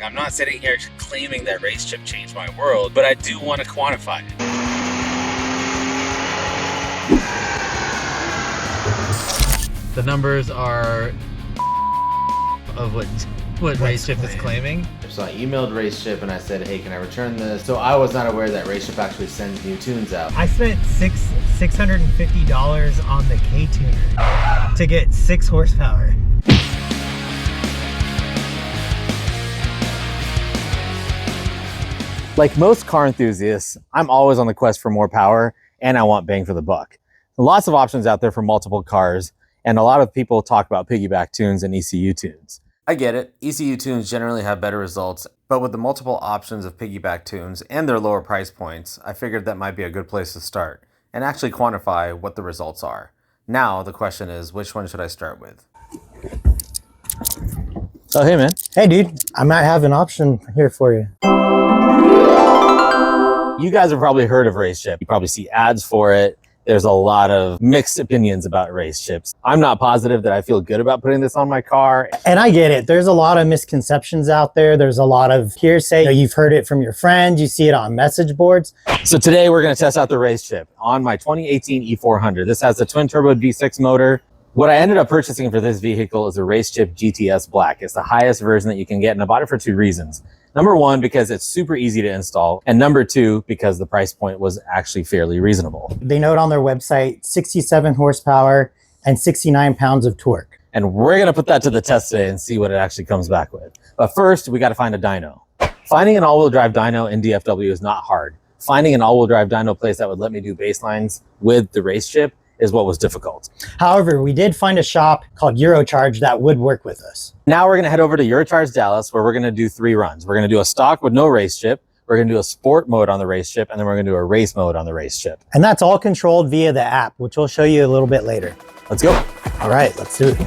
Like, I'm not sitting here claiming that RaceChip changed my world, but I do want to quantify it. The numbers are of what RaceChip is claiming. So I emailed RaceChip and I said, hey, can I return this? So I was not aware that RaceChip actually sends new tunes out. I spent $650 on the K-tuner to get 6 horsepower. Like most car enthusiasts, I'm always on the quest for more power and I want bang for the buck. Lots of options out there for multiple cars, and a lot of people talk about piggyback tunes and ECU tunes. I get it, ECU tunes generally have better results, but with the multiple options of piggyback tunes and their lower price points, I figured that might be a good place to start and actually quantify what the results are. Now the question is, which one should I start with? Oh, hey man. Hey dude, I might have an option here for you. You guys have probably heard of RaceChip. You probably see ads for it. There's a lot of mixed opinions about RaceChips. I'm not positive that I feel good about putting this on my car. And I get it. There's a lot of misconceptions out there. There's a lot of hearsay. You've heard it from your friends. You see it on message boards. So today we're going to test out the RaceChip on my 2018 E400. This has a twin turbo V6 motor. What I ended up purchasing for this vehicle is a RaceChip GTS Black. It's the highest version that you can get, and I bought it for 2 reasons. Number 1, because it's super easy to install, and number 2, because the price point was actually fairly reasonable. They note on their website 67 horsepower and 69 pounds of torque. And we're going to put that to the test today and see what it actually comes back with. But first, we got to find a dyno. Finding an all-wheel drive dyno in DFW is not hard. Finding an all-wheel drive dyno place that would let me do baselines with the RaceChip is what was difficult. However, we did find a shop called Eurocharged that would work with us. Now we're going to head over to Eurocharged Dallas, where we're going to do 3 runs. We're going to do a stock with no RaceChip. We're going to do a sport mode on the RaceChip, and then we're going to do a race mode on the RaceChip. And that's all controlled via the app, which we'll show you a little bit later. Let's go. All right, let's do it.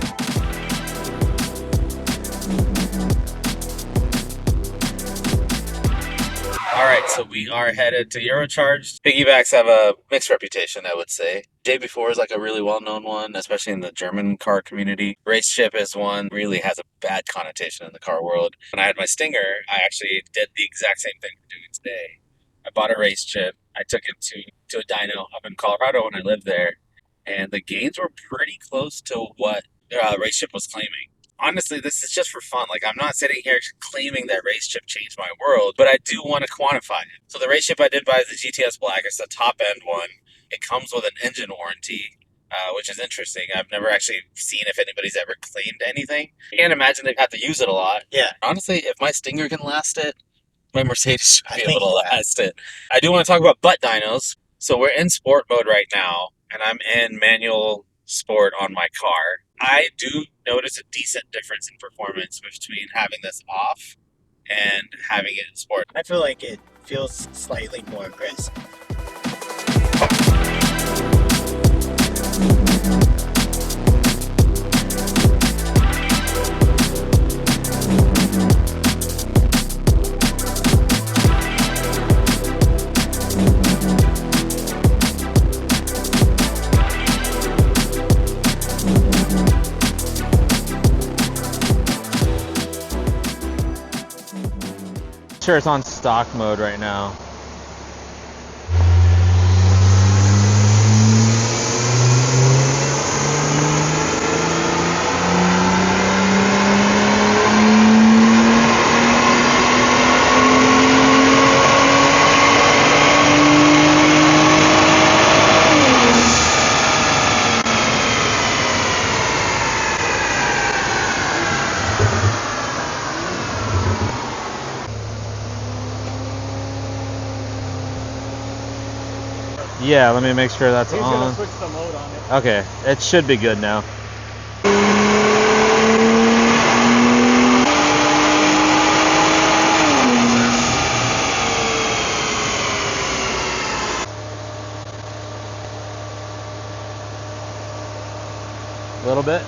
All right, so we are headed to Eurocharged. Piggybacks have a mixed reputation, I would say. J4 is like a really well-known one, especially in the German car community. RaceChip is one really has a bad connotation in the car world. When I had my Stinger, I actually did the exact same thing we're doing today. I bought a RaceChip. I took it to a dyno up in Colorado when I lived there, and the gains were pretty close to what RaceChip was claiming. Honestly, this is just for fun. Like, I'm not sitting here claiming that RaceChip changed my world, but I do want to quantify it. So the RaceChip I did buy is the GTS Black. It's the top end one. It comes with an engine warranty, which is interesting. I've never actually seen if anybody's ever claimed anything. I can't imagine they've had to use it a lot. Yeah. Honestly, if my Stinger can last it, my Mercedes should be able to last it. I do want to talk about butt dynos. So we're in sport mode right now, and I'm in manual sport on my car. I do notice a decent difference in performance between having this off and having it in sport. I feel like it feels slightly more aggressive. Sure, it's on stock mode right now. Yeah, let me make sure that's on. He's gonna switch the mode on it. Okay, it should be good now. A little bit?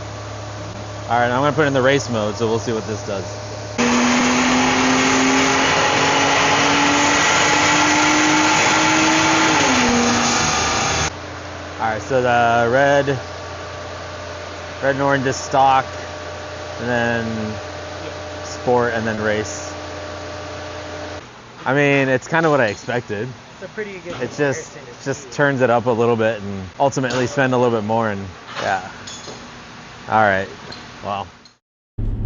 All right, I'm gonna put it in the race mode, so we'll see what this does. Alright, so the red and orange is stock, and then sport, and then race. I mean, it's kind of what I expected. It's a pretty good It just turns it up a little bit and ultimately spend a little bit more, and yeah. All right, well.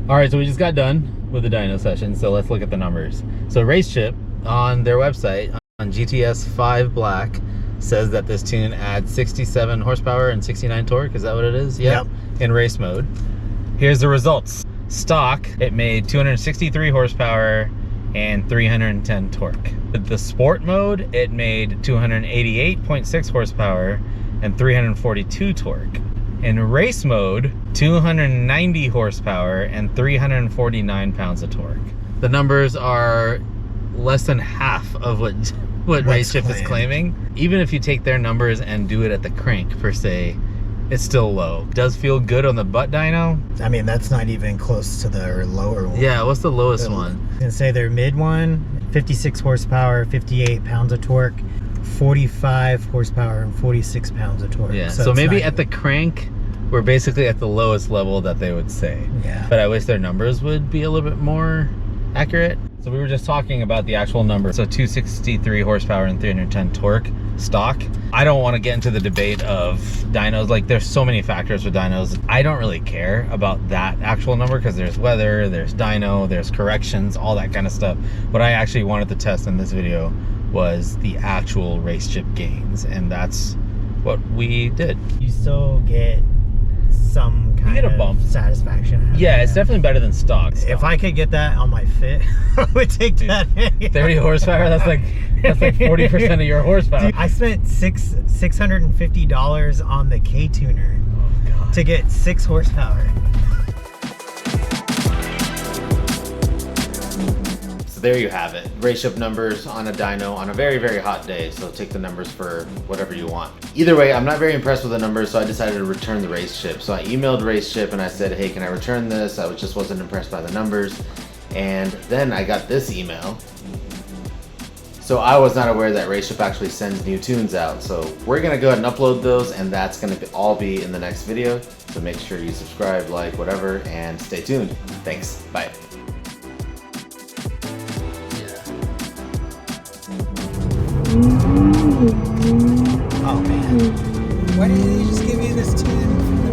All right, so we just got done with the dyno session, so let's look at the numbers. So RaceChip on their website on GTS 5 Black says that this tune adds 67 horsepower and 69 torque. Is that what it is? Yep. In race mode. Here's the results. Stock, it made 263 horsepower and 310 torque. With the sport mode, it made 288.6 horsepower and 342 torque. In race mode, 290 horsepower and 349 pounds of torque. The numbers are less than half of what RaceChip is claiming. Even if you take their numbers and do it at the crank per se, it's still low. Does feel good on the butt dyno. I mean, that's not even close to the lower one. Yeah, what's the lowest one? I was gonna say their mid one, 56 horsepower, 58 pounds of torque, 45 horsepower and 46 pounds of torque. Yeah, so maybe at the crank, we're basically at the lowest level that they would say. Yeah. But I wish their numbers would be a little bit more accurate. So we were just talking about the actual number. So 263 horsepower and 310 torque stock. I don't want to get into the debate of dynos. Like, there's so many factors with dynos. I don't really care about that actual number because there's weather, there's dyno, there's corrections, all that kind of stuff. What I actually wanted to test in this video was the actual RaceChip gains, and that's what we did. You still get some kind a bump. of satisfaction out of Yeah, it. it's definitely better than stock. If I could get that on my Fit, I would take that. 30 horsepower, that's like 40% of your horsepower. Dude, I spent $650 on the K tuner to get 6 horsepower. There you have it. RaceChip numbers on a dyno on a very, very hot day. So take the numbers for whatever you want. Either way, I'm not very impressed with the numbers, so I decided to return the RaceChip. So I emailed RaceChip and I said, hey, can I return this? I just wasn't impressed by the numbers. And then I got this email. So I was not aware that RaceChip actually sends new tunes out. So we're gonna go ahead and upload those, and that's gonna all be in the next video. So make sure you subscribe, like, whatever, and stay tuned. Thanks, bye. Oh man. Why didn't they just give me this tune?